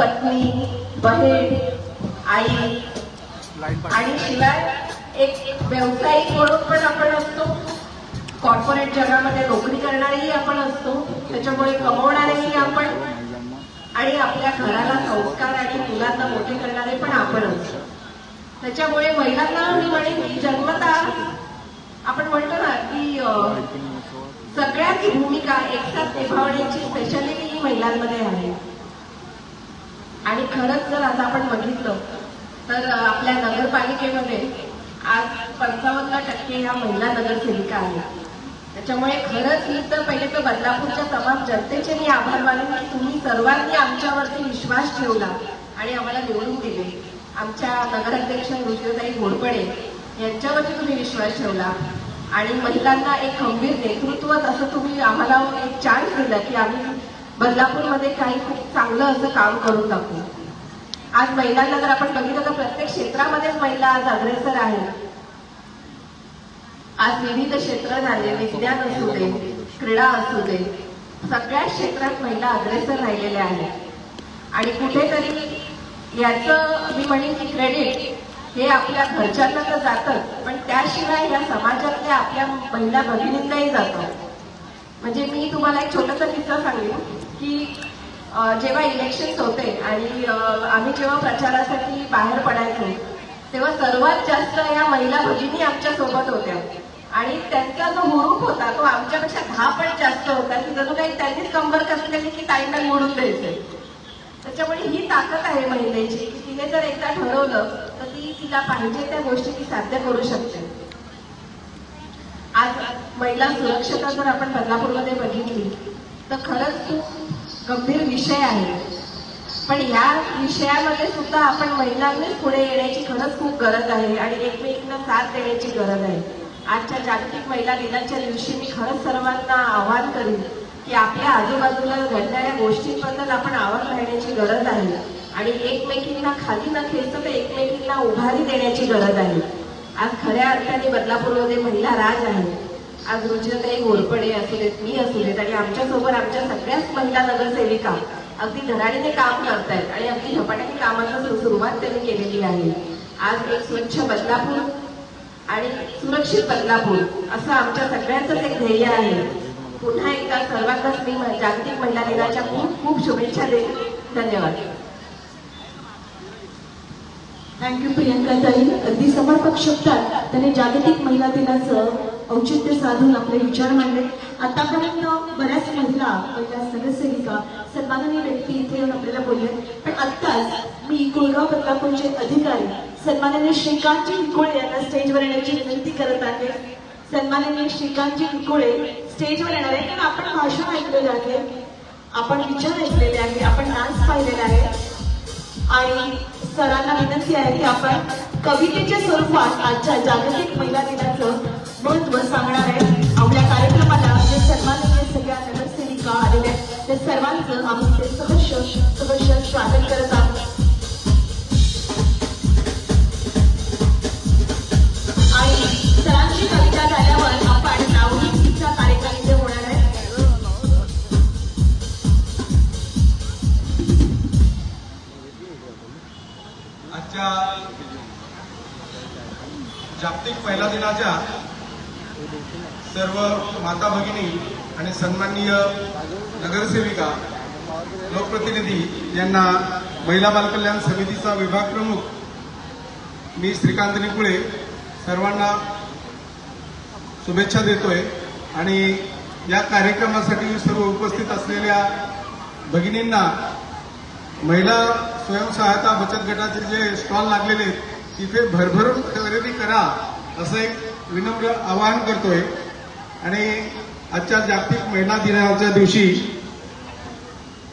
पत्नी, बहीण, आई आणि शिवाय एक व्यावसायिक म्हणून पण आपण असतो, कॉर्पोरेट जगामध्ये नोकरी करणारेही आपण असतो, त्याच्यामुळे कमवणारेही आपण, आणि आपल्या घराला संस्कार आणि मुलांना मोठे करणारे पण आपण असतो. त्याच्यामुळे महिलांना मी म्हणेन की जन्मता आपण म्हणतो ना की सगळ्याच भूमिका एकसाथ निभावण्याची स्पेशालिटी ही महिलांमध्ये आहे. आणि खरंच जर आता आपण बघितलं तर आपल्या नगरपालिकेमध्ये आज 55% ह्या महिला नगरसेविका आहेत. त्याच्यामुळे खरंच ही तर पहिले तर बदलापूरच्या तमाम जनतेचे मी आभार मानेन की तुम्ही सर्वांनी आमच्यावरती विश्वास ठेवला आणि आम्हाला निवडून दिले. आमच्या नगराध्यक्ष ऋषिताई घोरपडे यांच्यावरती तुम्ही विश्वास ठेवला आणि महिलांना एक खंबीर नेतृत्व असं तुम्ही आम्हाला एक चान्स दिला की आम्ही बदलापूरमध्ये काही खूप चांगलं असं काम करून टाकू. आज महिलांना जर आपण बघितलं तर प्रत्येक क्षेत्रामध्येच महिला आज अग्रेसर आहेत. आज विविध क्षेत्र झाले, विज्ञान असू दे, क्रीडा असू दे, सगळ्या क्षेत्रात महिला अग्रेसर राहिलेल्या आहेत. आणि कुठेतरी याचं मी म्हणेन की क्रेडिट हे आपल्या घरच्यांना तर जातं, पण त्याशिवाय या समाजातल्या आपल्या महिला भगिनींनाही जातं. म्हणजे मी तुम्हाला एक छोटासा किस्सा सांगेन की जेव्हा इलेक्शन्स होते आणि आम्ही जेव्हा प्रचारासाठी बाहेर पडायचो तेव्हा सर्वात जास्त या महिला भगिनी आमच्या सोबत होत्या आणि त्यांचा जो हुरूप होता तो आमच्यापेक्षा 10 पट जास्त होता की जणू काही त्यांनीच कंबर कसलेली की ताईंना निवडून द्यायचंय. त्याच्यामुळे ही ताकद आहे महिलेची की तिने जर एकदा ठरवलं तर ती तिला पाहिजे त्या गोष्टी ती साध्य करू शकते. आज महिला सुरक्षता जर आपण बदलापूरमध्ये बघितली तर खरंच खूप गंभीर विषय आहे, पण या विषयामध्ये सुद्धा आपण महिलांनीच पुढे येण्याची खरंच खूप गरज आहे आणि एकमेकींना साथ देण्याची गरज आहे. आजच्या जागतिक महिला दिनाच्या दिवशी मी खरंच सर्वांना आवाहन करीन की आपल्या आजूबाजूला घडणाऱ्या गोष्टींबद्दल आपण आवाज राहण्याची गरज आहे आणि एकमेकींना खाली न खेचता तर एकमेकींना उभारी देण्याची गरज आहे. आज खऱ्या अर्थाने बदलापूरमध्ये महिला राज आहे. आज रुचिराताई घोरपडे असू देत, मी असू देत आणि आमच्यासोबत आमच्या सगळ्याच महिला नगरसेविका अगदी धडाडीने काम करतायत आणि अगदी झपाट्याने कामाची सुरुवात त्यांनी केलेली आहे. आज एक स्वच्छ बदलापूर आणि सुरक्षित बदलापूर असं आमच्या सगळ्यांचंच एक ध्येय आहे. पुन्हा एकदा सर्वांनाच मी जागतिक महिला दिनाच्या खूप खूप शुभेच्छा देते. धन्यवाद. थँक्यू प्रियंका ताई. अगदी समर्पक शब्दात त्याने जागतिक महिला दिनाचं औचित्य साधून आपले विचार मांडले. आतापर्यंत बऱ्याच महिला नगरसेविका सन्माननीय व्यक्ती इथे येऊन आपल्याला बोलले, पण आत्ताच मी कुळगाव बदलापूरचे अधिकारी सन्माननीय श्रीकांतजी विकुळे यांना स्टेजवर येण्याची विनंती करत आहे. सन्माननीय श्रीकांतजी विकुळे स्टेजवर येणार आहे. कारण आपण भाषण ऐकलेले आहे, आपण विचार ऐकलेले आहे, आपण डान्स पाहिलेला आहे आणि सरांना विनंती आहे की आपण कवितेच्या स्वरूपात आजच्या जागतिक महिला दिनाचं महत्व सांगणार आहे. आपल्या कार्यक्रमाला जे सन्माननीय सगळ्या नगरसेविका आलेल्या आहेत त्या सर्वांचं आम्ही ते सहर्ष स्वागत करत आहोत. आणि सरांची कविता झाल्यावर आपण नावडीचा कार्यक्रम इथे होणार आहे. आजच्या जागतिक महिला दिनाच्या सर्व माता भगिनी आणि सन्माननीय नगरसेविका, लोकप्रतिनिधी यांना महिला बालकल्याण समितीचा विभाग प्रमुख मी श्रीकांत निकुळे सर्वांना शुभेच्छा देतोय. आणि या कार्यक्रमासाठी सर्व उपस्थित असलेल्या भगिनींना महिला स्वयंसहायता बचत गटाचे जे स्टॉल लागलेले आहेत तिथे भरभरून खरेदी करा असं एक विनम्र आवाहन करतोय. आणि आजच्या जागतिक महिला दिनाच्या दिवशी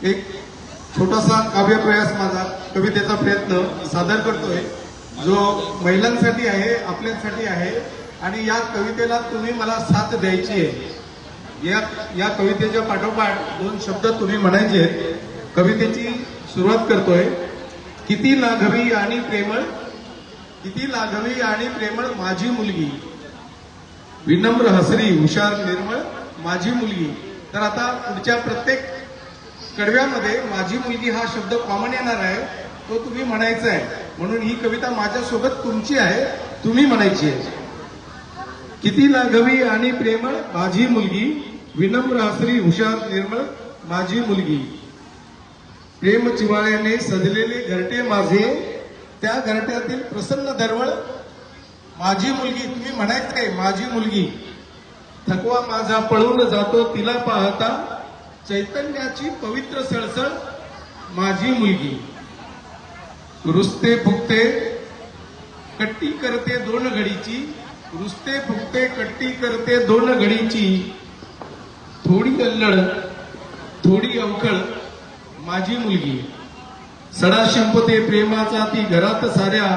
एक छोटासा काव्यप्रयास माझा कवितेचा प्रयत्न सादर करतोय जो महिलांसाठी आहे, आपल्यासाठी आहे. आणि या कवितेला तुम्ही मला साथ द्यायची आहे. या कवितेच्या पाठोपाठ 2 शब्द तुम्ही म्हणायचे आहेत. कवितेची सुरुवात करतोय. किती लाघवी आणि प्रेमळ, किती लाघवी आणि प्रेमळ माझी मुलगी, विनम्र हसरी हुशार निर्मळ माझी मुलगी. तर आता पुढच्या प्रत्येक कडव्यामध्ये माझी मुलगी हा शब्द कॉमन येणार आहे, तो तुम्ही म्हणायचा आहे. म्हणून ही कविता माझ्यासोबत तुमची आहे, तुम्ही म्हणायची आहे. किती लाघवी आणि प्रेमळ माझी मुलगी, विनम्र हसरी हुशार निर्मळ माझी मुलगी. प्रेम चिवाळ्याने सजलेले घरटे माझे, त्या घरट्यातील प्रसन्न दरवळ माझी मुलगी. तुम्ही म्हणायचं काय, माझी मुलगी. थकवा माझा पळून जातो तिला पाहता, चैतन्याची पवित्र सळसळ माझी मुलगी. रुसते फुगते कट्टी करते दोन घडीची, रुसते फुगते कट्टी करते दोन घडीची. थोडी अल्लड थोडी अवखळ माझी मुलगी. सडा शिंपते प्रेमाचा ती घरात साऱ्या,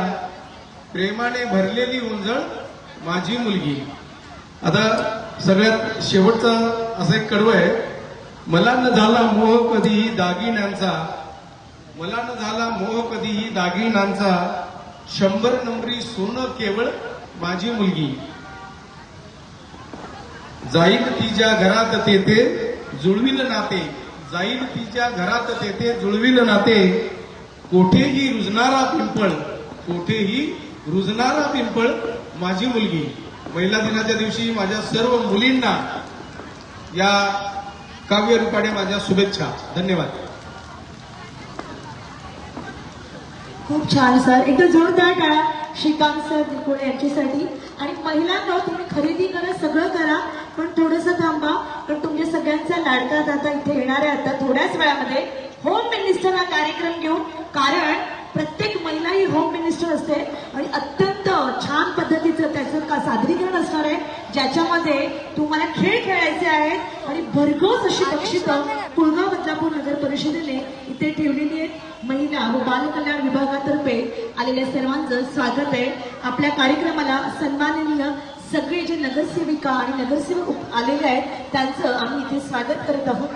प्रेमाने भरलेली उंजळ माझी मुलगी. आता सगळ्यात शेवटचा असं एक कडवं आहे. मला न झाला मोह कधीही दागिन्यांचा, मला न झाला मोह कधीही दागिन्यांचा. 100 नंबरी सोनं केवळ माझी मुलगी. जाईल तिच्या घरात तेथे जुळविल नाते, जाईल तिच्या घरात तेथे जुळविल नाते. कोठेही रुजणारा पिंपळ, कोठेही रुजणारा पिंपळ माझी मुलगी. महिला दिनाच्या दिवशी माझ्या सर्व मुलींना या काव्यरूपाने माझ्या शुभेच्छा. धन्यवाद. खूप छान सर, एकदा जोरदार टाळा श्रीकांत सर निकोळे यांच्यासाठी. आणि महिलांना तुम्ही खरेदी करा, सगळं करा, पण थोडंसं थांबा, कारण तुमच्या सगळ्यांचा लाडका दादा इथे येणार आहे आता थोड्याच वेळामध्ये होम मिनिस्टर हा कार्यक्रम घेऊन. कारण प्रत्येक महिला ही होम मिनिस्टर असते आणि अत्यंत छान पद्धतीचं त्याचं सादरीकरण असणार आहे, ज्याच्यामध्ये तुम्हाला खेळ खेळायचे आहेत आणि भरघोस अशी बक्षिसं पुळगाव बदलापूर नगर परिषदेने इथे ठेवलेली आहेत. महिला व बालकल्याण विभागातर्फे आलेल्या सर्वांचं स्वागत आहे. आपल्या कार्यक्रमाला सन्माननीय सगळे जे नगरसेविका आणि नगरसेवक आलेले आहेत त्यांचं आम्ही इथे स्वागत करत आहोत.